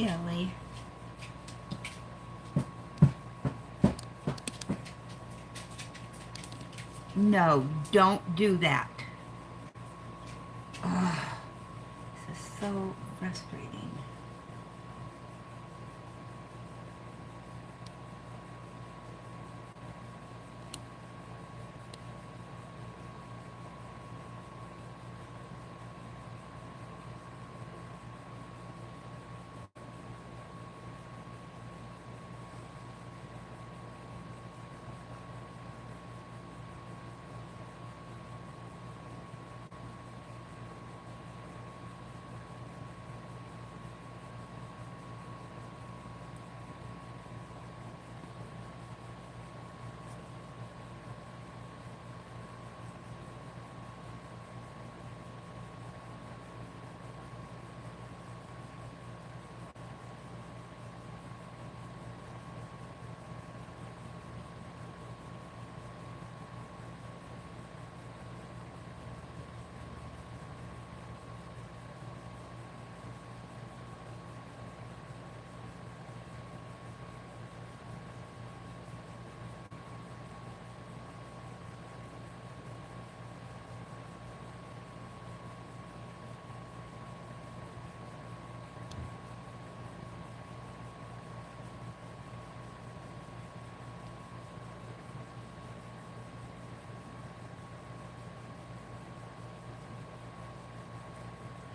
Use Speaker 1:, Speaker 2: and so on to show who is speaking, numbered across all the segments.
Speaker 1: Ellie. No, don't do that. Ugh, this is so frustrating.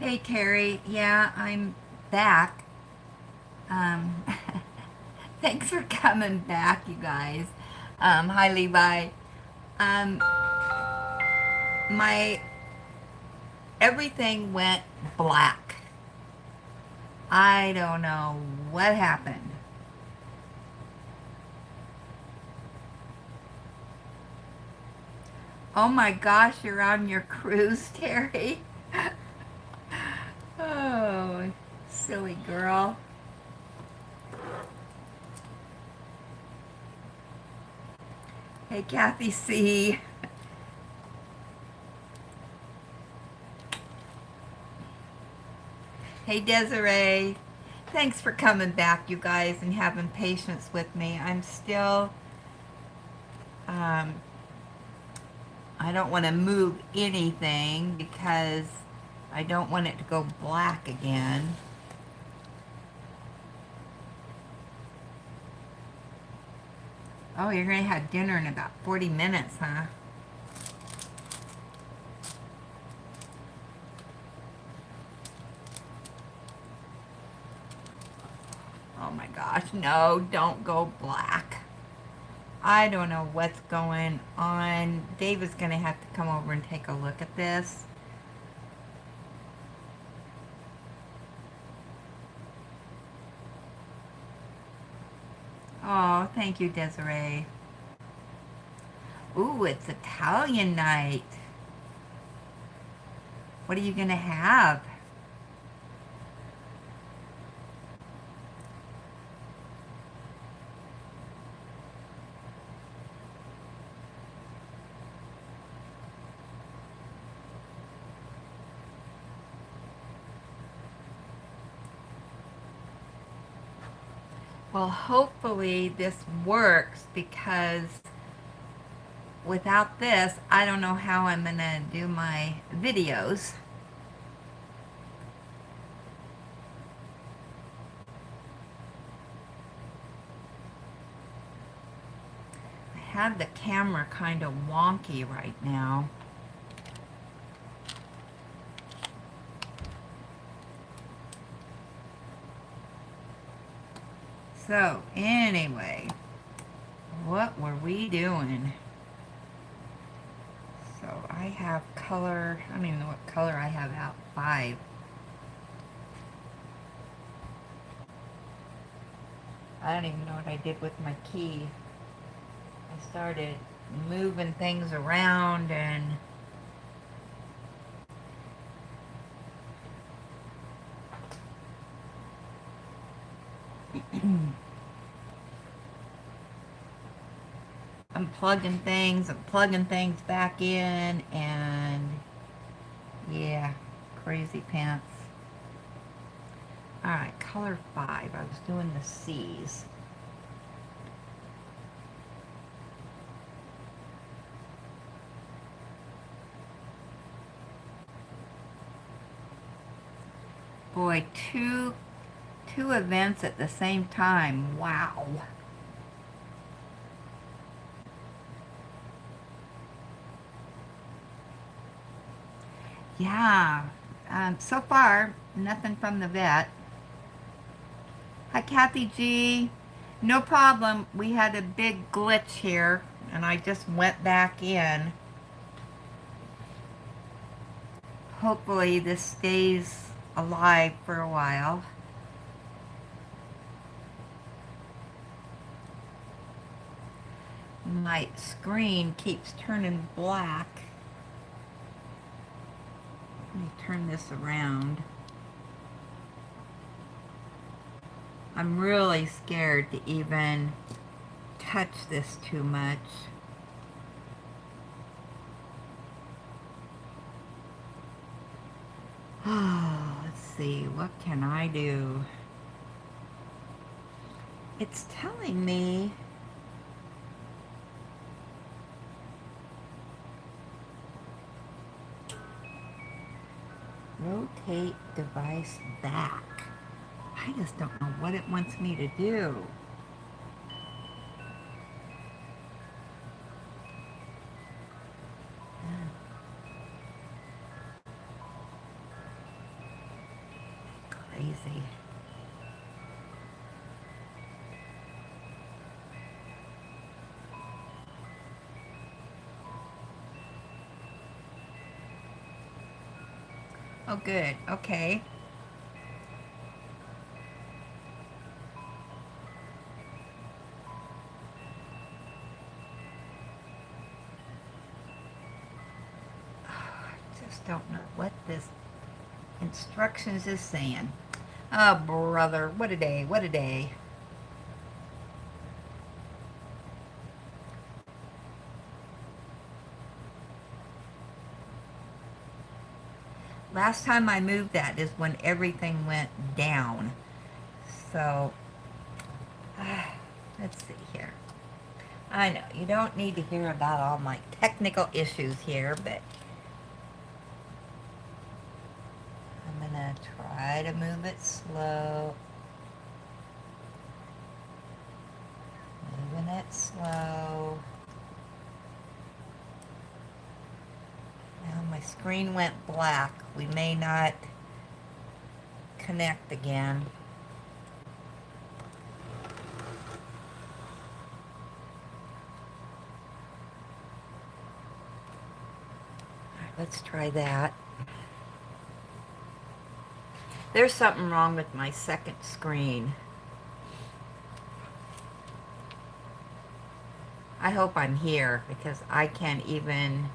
Speaker 1: Hey Terry, yeah, I'm back. Um, thanks for coming back, you guys. Hi Levi. Um, my everything went black. I don't know what happened. Oh my gosh, you're on your cruise, Terry. Oh, silly girl. Hey Kathy C. Hey Desiree. Thanks for coming back, you guys, and having patience with me. I'm still, um, I don't want to move anything because I don't want it to go black again. Oh, you're going to have dinner in about 40 minutes, huh? Oh my gosh, no, don't go black. I don't know what's going on. Dave is going to have to come over and take a look at this. Oh, thank you, Desiree. Ooh, it's Italian night. What are you going to have? Well, hopefully this works because without this, I don't know how I'm going to do my videos. I have the camera kind of wonky right now. So, anyway, what were we doing? So, I have color, I don't even know what color I have out, 5. I don't even know what I did with my key. I started moving things around and I'm plugging things, I'm plugging things back in, and yeah, crazy pants. Alright, color 5. I was doing the C's. Boy, two events at the same time. Wow. Yeah. So far, nothing from the vet. Hi, Kathy G. No problem. We had a big glitch here, and I just went back in. Hopefully this stays alive for a while. My screen keeps turning black. Let me turn this around. I'm really scared to even touch this too much. Oh, let's see, what can I do? It's telling me rotate device back. I just don't know what it wants me to do. Crazy. Oh, good. Okay. I just don't know what this instructions is saying. Oh, brother. What a day. What a day. Last time I moved that is when everything went down. So, let's see here. I know, you don't need to hear about all my technical issues here, but I'm gonna try to move it slow. Moving it slow. Now my screen went black. We may not connect again. Let's try that. There's something wrong with my second screen. I hope I'm here because I can't even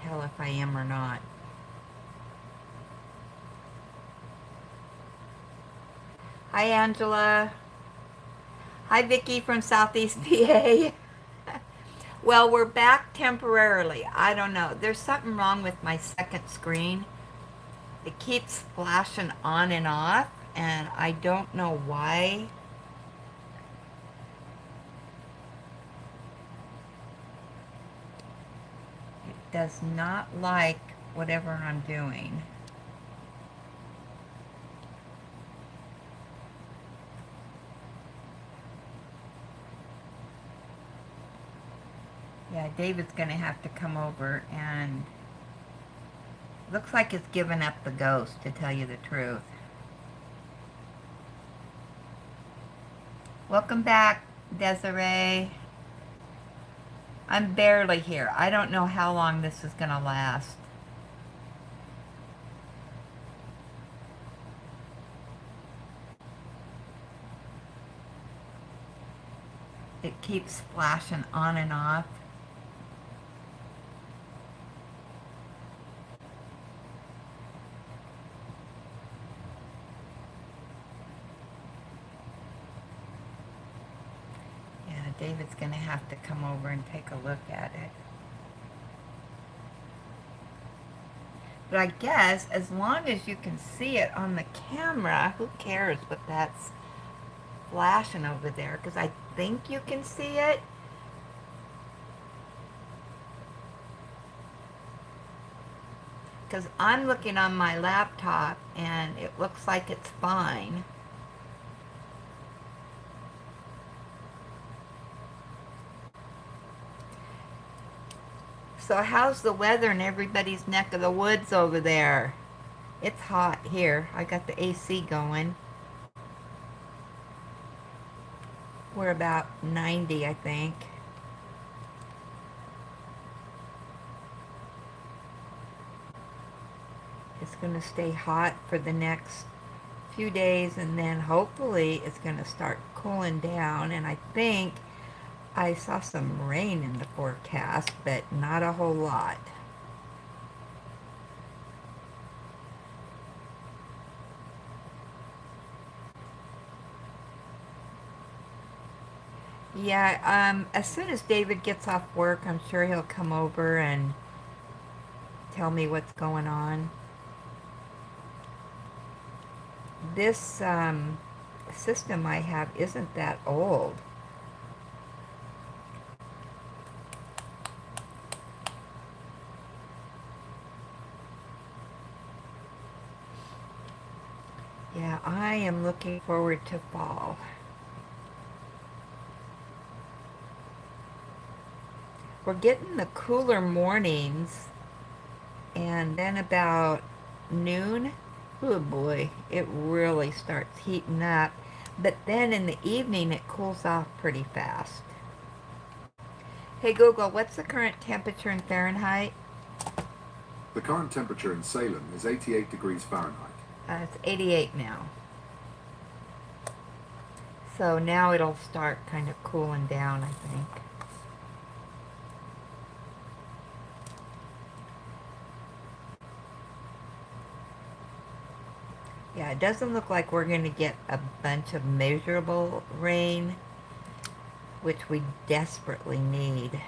Speaker 1: tell if I am or not. Hi, Angela. Hi, Vicki from Southeast PA. Well, we're back temporarily. I don't know. There's something wrong with my second screen. It keeps flashing on and off, and I don't know why. It does not like whatever I'm doing. Yeah, David's going to have to come over, and looks like it's given up the ghost, to tell you the truth. Welcome back, Desiree. I'm barely here. I don't know how long this is going to last. It keeps flashing on and off. David's going to have to come over and take a look at it. But I guess as long as you can see it on the camera, who cares what that's flashing over there? Because I think you can see it. Because I'm looking on my laptop and it looks like it's fine. So how's the weather in everybody's neck of the woods over there? It's hot here. I got the AC going. We're about 90, I think. It's going to stay hot for the next few days, and then hopefully it's going to start cooling down. And I think I saw some rain in the forecast, but not a whole lot. Yeah, as soon as David gets off work, I'm sure he'll come over and tell me what's going on. This system I have isn't that old. Yeah, I am looking forward to fall. We're getting the cooler mornings, and then about noon, oh boy, it really starts heating up. But then in the evening, it cools off pretty fast. Hey Google, what's the current temperature in Fahrenheit?
Speaker 2: The current temperature in Salem is 88 degrees Fahrenheit.
Speaker 1: It's 88 now. So now it'll start kind of cooling down, I think. Yeah, it doesn't look like we're going to get a bunch of measurable rain, which we desperately need.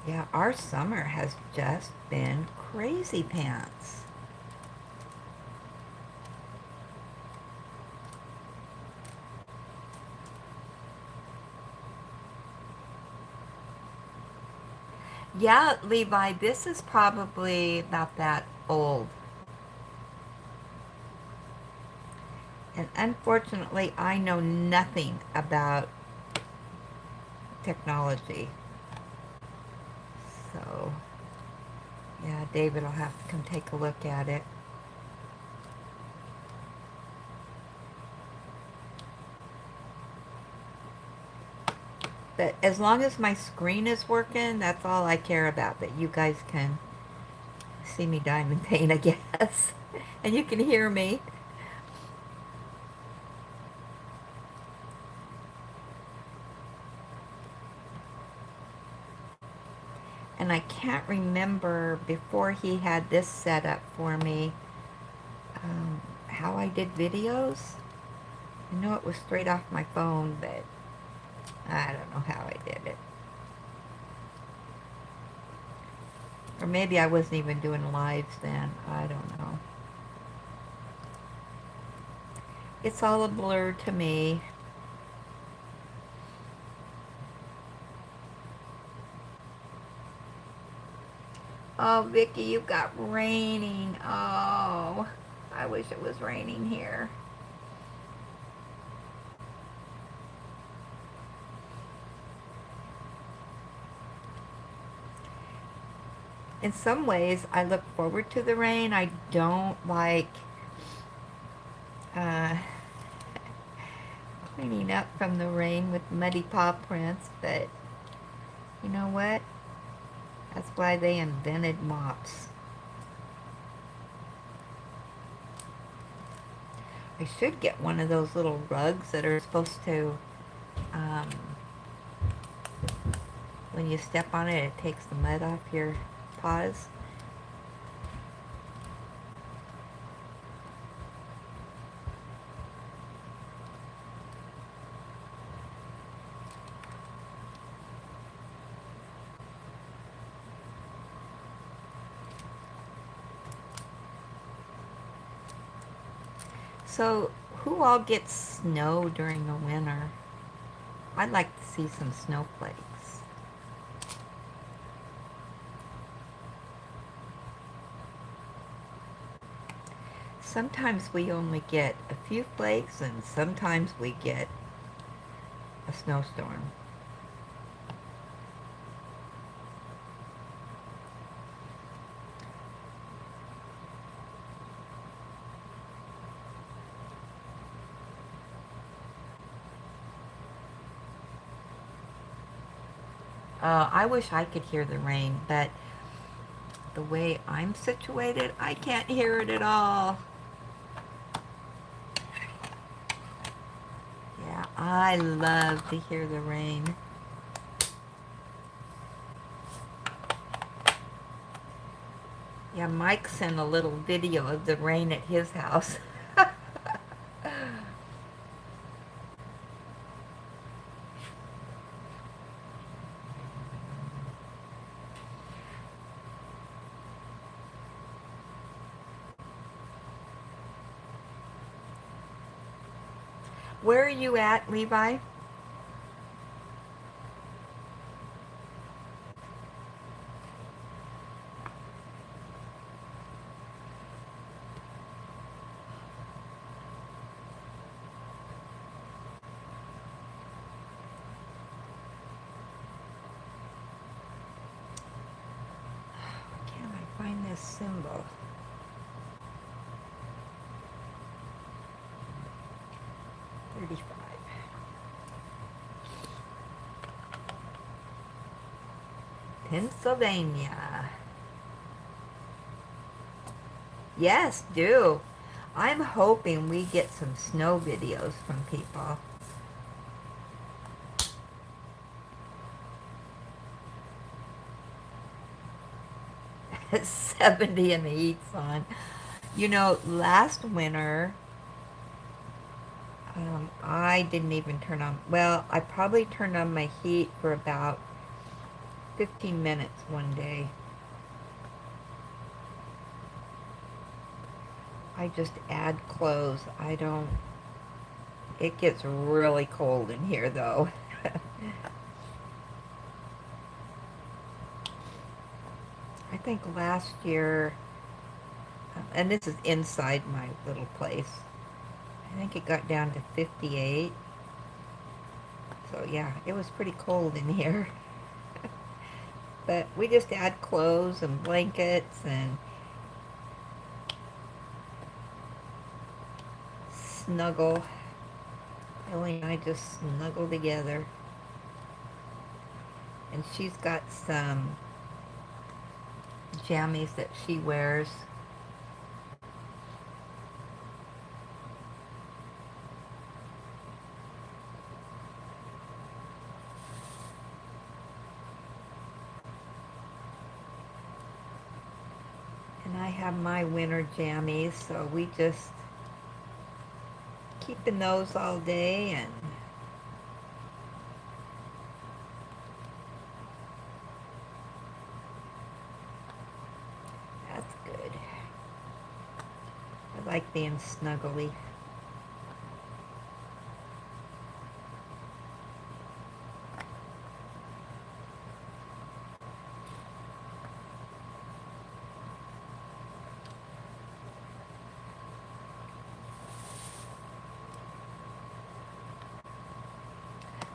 Speaker 1: Yeah, our summer has just been crazy pants. Yeah, Levi, this is probably about that old. And unfortunately, I know nothing about technology. So, yeah, David will have to come take a look at it. But as long as my screen is working, that's all I care about. That you guys can see me diamond paint, I guess. And you can hear me. And I can't remember before he had this set up for me how I did videos. I know it was straight off my phone, but I don't know how I did it. Or maybe I wasn't even doing lives then. I don't know. It's all a blur to me. Oh, Vicky, you've got raining. Oh, I wish it was raining here. In some ways, I look forward to the rain. I don't like uh, cleaning up from the rain with muddy paw prints, but you know what? That's why they invented mops. I should get one of those little rugs that are supposed to, when you step on it, it takes the mud off your paws. So, who all gets snow during the winter? I'd like to see some snowflakes. Sometimes we only get a few flakes, and sometimes we get a snowstorm. I wish I could hear the rain, but the way I'm situated, I can't hear it at all. Yeah, I love to hear the rain. Yeah, Mike sent a little video of the rain at his house. Where are you at, Levi? Can't I find this symbol? Pennsylvania. Yes, do. I'm hoping we get some snow videos from people. It's 70 and the heat's on. You know, last winter, I didn't even turn on, well, I probably turned on my heat for about 15 minutes one day. I just add clothes. I don't, it gets really cold in here though. I think last year, and this is inside my little place, I think it got down to 58. So yeah, it was pretty cold in here. But we just add clothes and blankets and snuggle. Ellie and I just snuggle together. And she's got some jammies that she wears. And I have my winter jammies, so we just keep in those all day and that's good. I like being snuggly.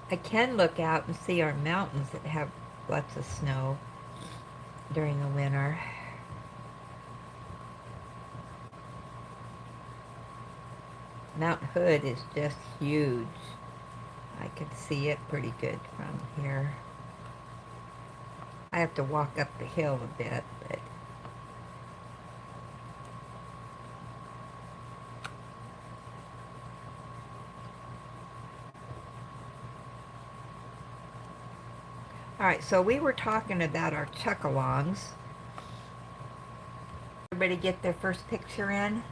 Speaker 1: I can look out and see our mountains that have lots of snow during the winter. Mount Hood is just huge. I can see it pretty good from here. I have to walk up the hill a bit, but all right, so we were talking about our chuck-alongs. Everybody get their first picture in?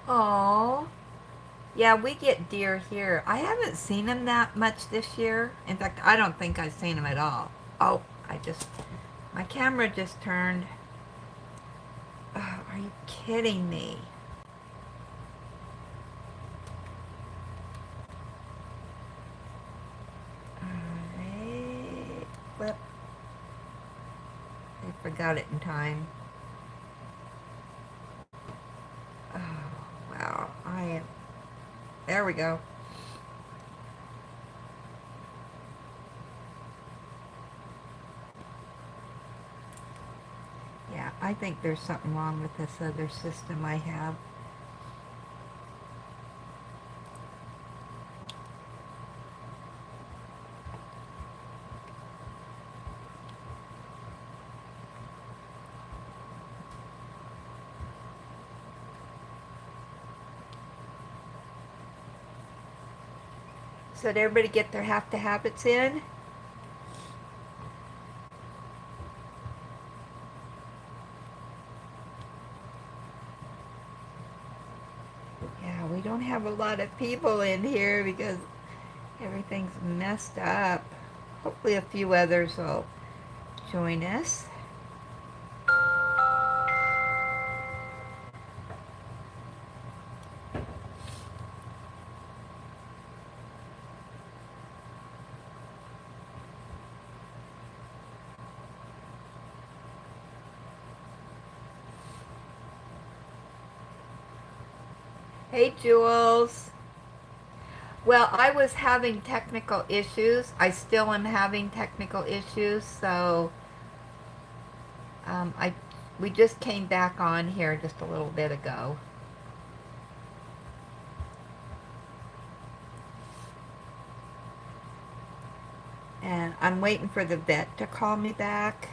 Speaker 1: Oh, yeah, we get deer here. I haven't seen them that much this year. In fact, I don't think I've seen them at all. Oh, My camera just turned. Oh, are you kidding me? Alright, flip. I forgot it in time. Oh, wow. There we go. Yeah, I think there's something wrong with this other system I have. So did everybody get their have to habits in? Yeah, we don't have a lot of people in here because everything's messed up. Hopefully a few others will join us. Hey, Jules. Well, I was having technical issues. I still am having technical issues, so I we just came back on here just a little bit ago. And I'm waiting for the vet to call me back.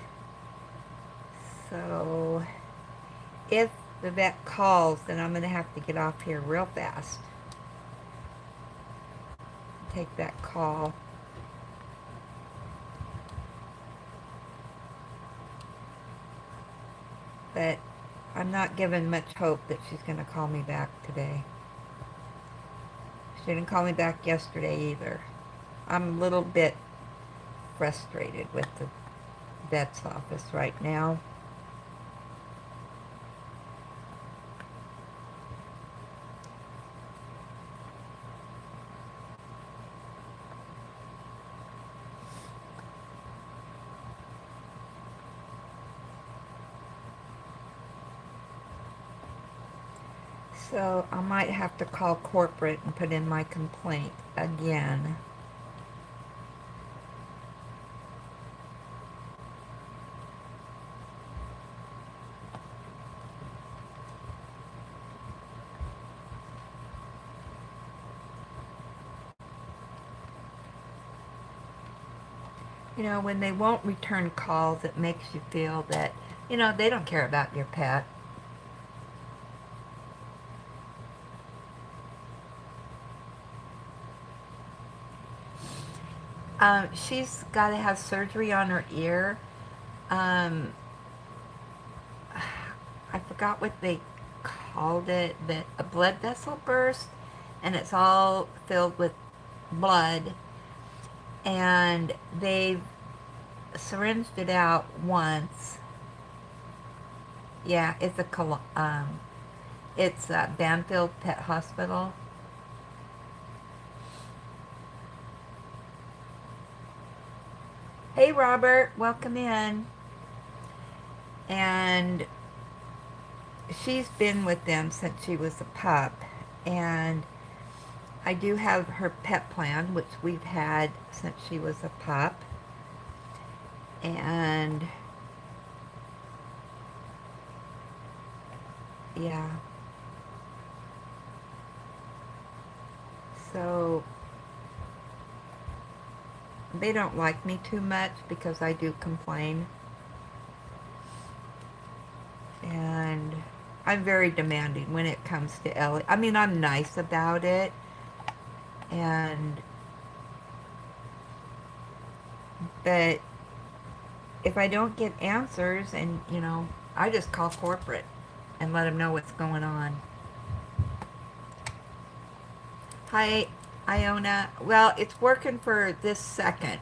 Speaker 1: So if the vet calls, then I'm going to have to get off here real fast. Take that call. But I'm not giving much hope that she's going to call me back today. She didn't call me back yesterday either. I'm a little bit frustrated with the vet's office right now. So I might have to call corporate and put in my complaint again. You know, when they won't return calls, it makes you feel that, you know, they don't care about your pet. She's got to have surgery on her ear. I forgot what they called it, but a blood vessel burst, and it's all filled with blood. And they've syringed it out once. Yeah, it's a Banfield Pet Hospital. Hey, Robert, welcome in. And she's been with them since she was a pup. And I do have her pet plan, which we've had since she was a pup. And yeah. So they don't like me too much because I do complain. And I'm very demanding when it comes to Ellie. I mean, I'm nice about it. But if I don't get answers, and, you know, I just call corporate and let them know what's going on. Hi, Iona. Well, it's working for this second.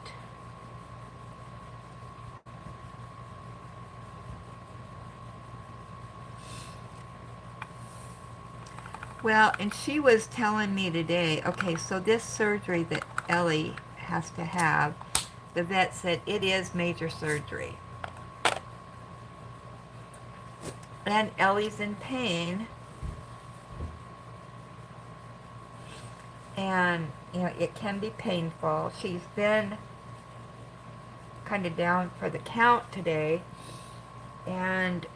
Speaker 1: Well, and she was telling me today, okay, so this surgery that Ellie has to have, the vet said it is major surgery. And Ellie's in pain. And, you know, it can be painful. She's been kind of down for the count today. And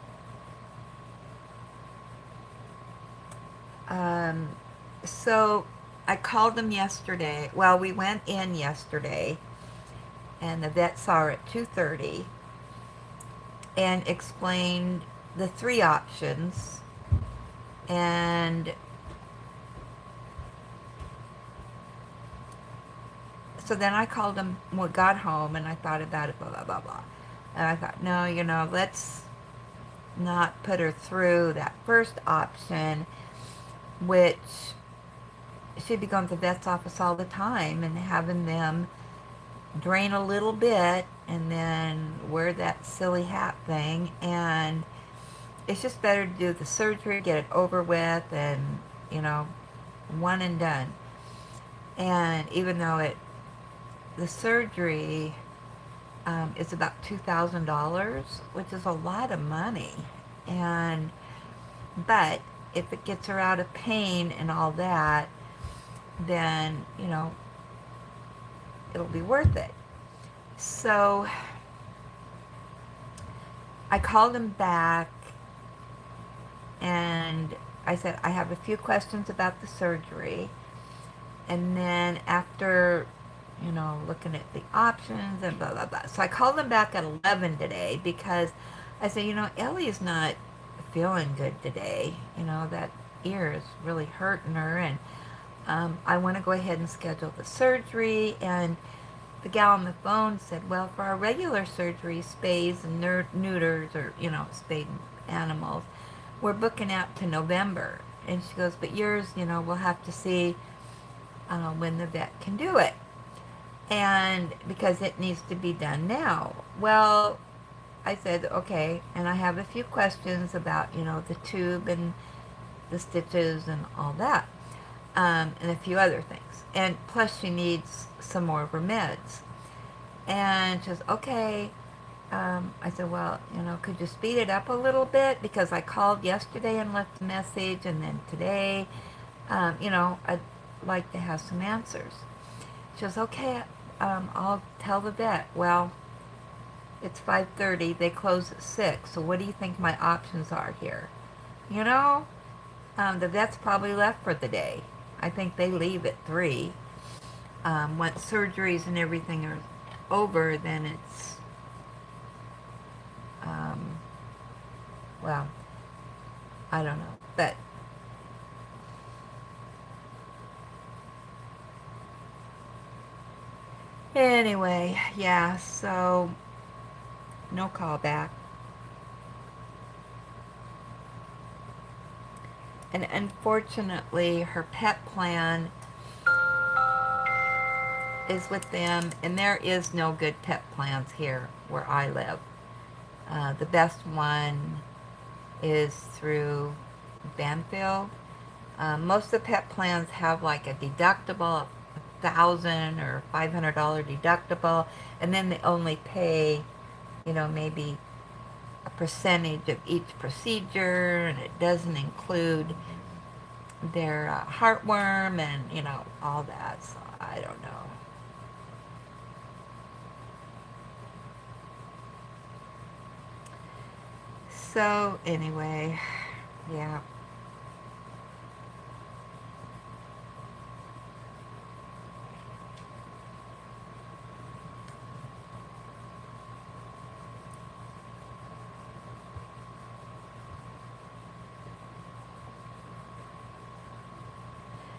Speaker 1: so I called them yesterday. Well, we went in yesterday, and the vet saw her at 2:30 and explained the three options. And so then I called him, we got home, and I thought about it, blah, blah, blah, blah. And I thought, no, you know, let's not put her through that first option, which she'd be going to the vet's office all the time and having them drain a little bit and then wear that silly hat thing. And it's just better to do the surgery, get it over with, and, you know, one and done. And even though the surgery is about $2,000, which is a lot of money. But if it gets her out of pain and all that, then, you know, it'll be worth it. So I called him back and I said, I have a few questions about the surgery. And then after, you know, looking at the options and blah, blah, blah. So I called him back at 11 today because I said, you know, Ellie's not feeling good today. You know, that ear is really hurting her. And I want to go ahead and schedule the surgery. And the gal on the phone said, well, for our regular surgery, spays and neuters, or, you know, spayed animals, we're booking out to November. And she goes, but yours, you know, we'll have to see when the vet can do it. And because it needs to be done now. Well, I said, okay, and I have a few questions about, you know, the tube and the stitches and all that, and a few other things. And plus she needs some more of her meds. And she goes, okay. I said, well, you know, could you speed it up a little bit? Because I called yesterday and left a message, and then today, you know, I'd like to have some answers. She goes, okay, I'll tell the vet. Well, it's 5:30. They close at 6. So what do you think my options are here? You know, the vet's probably left for the day. I think they leave at 3. Once surgeries and everything are over, then it's, well, I don't know. But anyway, yeah, so no call back. And unfortunately, her pet plan is with them, and there is no good pet plans here where I live. The best one is through Banfield. Most of the pet plans have like a deductible of $1,000 or $500 deductible, and then they only pay, you know, maybe a percentage of each procedure, and it doesn't include their heartworm and, you know, all that. So I don't know. So anyway, yeah.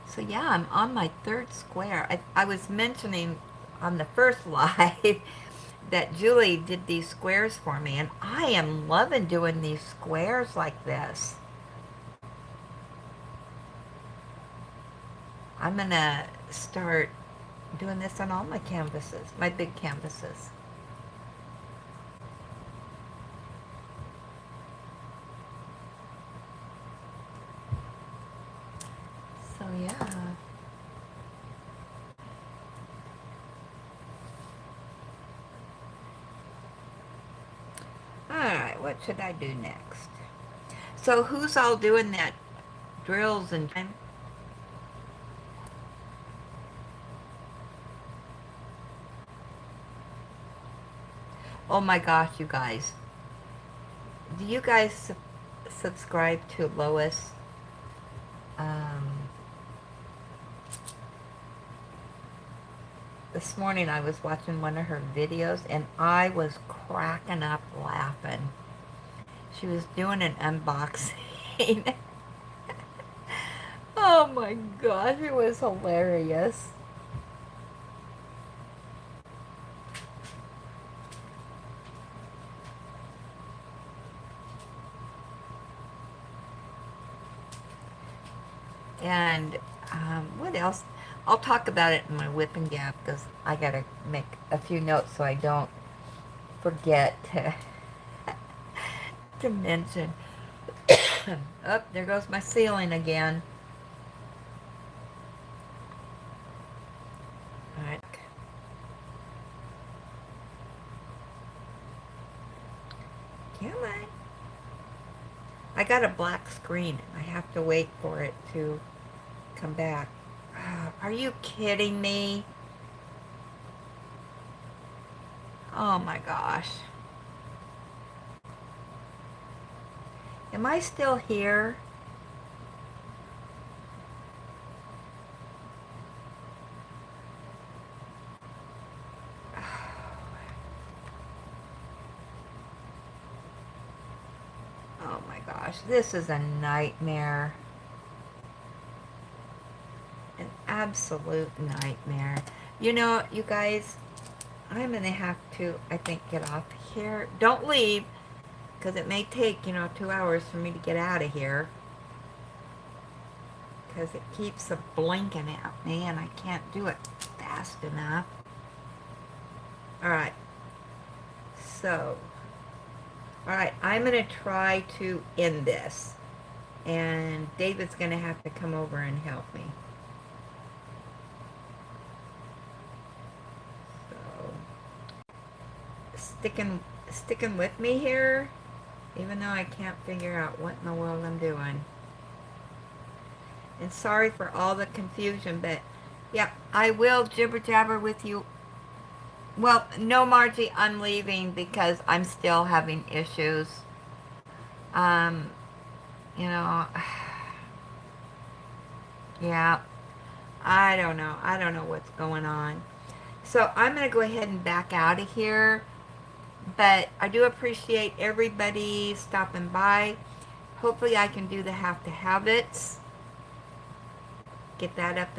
Speaker 1: So yeah, I'm on my third square. I was mentioning on the first live that Julie did these squares for me, and I am loving doing these squares like this. I'm gonna start doing this on all my canvases, my big canvases. Yeah. Alright, what should I do next? So who's all doing that drills and time? Oh my gosh, you guys. Do you guys subscribe to Lois? This morning I was watching one of her videos and I was cracking up laughing. She was doing an unboxing. Oh my gosh, it was hilarious. And what else? I'll talk about it in my whip and gap because I gotta make a few notes so I don't forget to, to mention. Oh, there goes my ceiling again. All right. Come on. I got a black screen. I have to wait for it to come back. Are you kidding me? Oh my gosh. Am I still here? Oh my gosh, this is a nightmare. An absolute nightmare. You know, you guys, I'm going to have to, I think, get off here. Don't leave, because it may take, 2 hours for me to get out of here. Because it keeps blinking at me, and I can't do it fast enough. Alright. So, alright, I'm going to try to end this. And David's going to have to come over and help me. Sticking with me here, even though I can't figure out what in the world I'm doing. And sorry for all the confusion, but yeah, I will jibber jabber with you. Well, no, Margie, I'm leaving because I'm still having issues. Yeah, I don't know. I don't know what's going on. So I'm going to go ahead and back out of here. But I do appreciate everybody stopping by. Hopefully I can do the have to have it's. Get that up and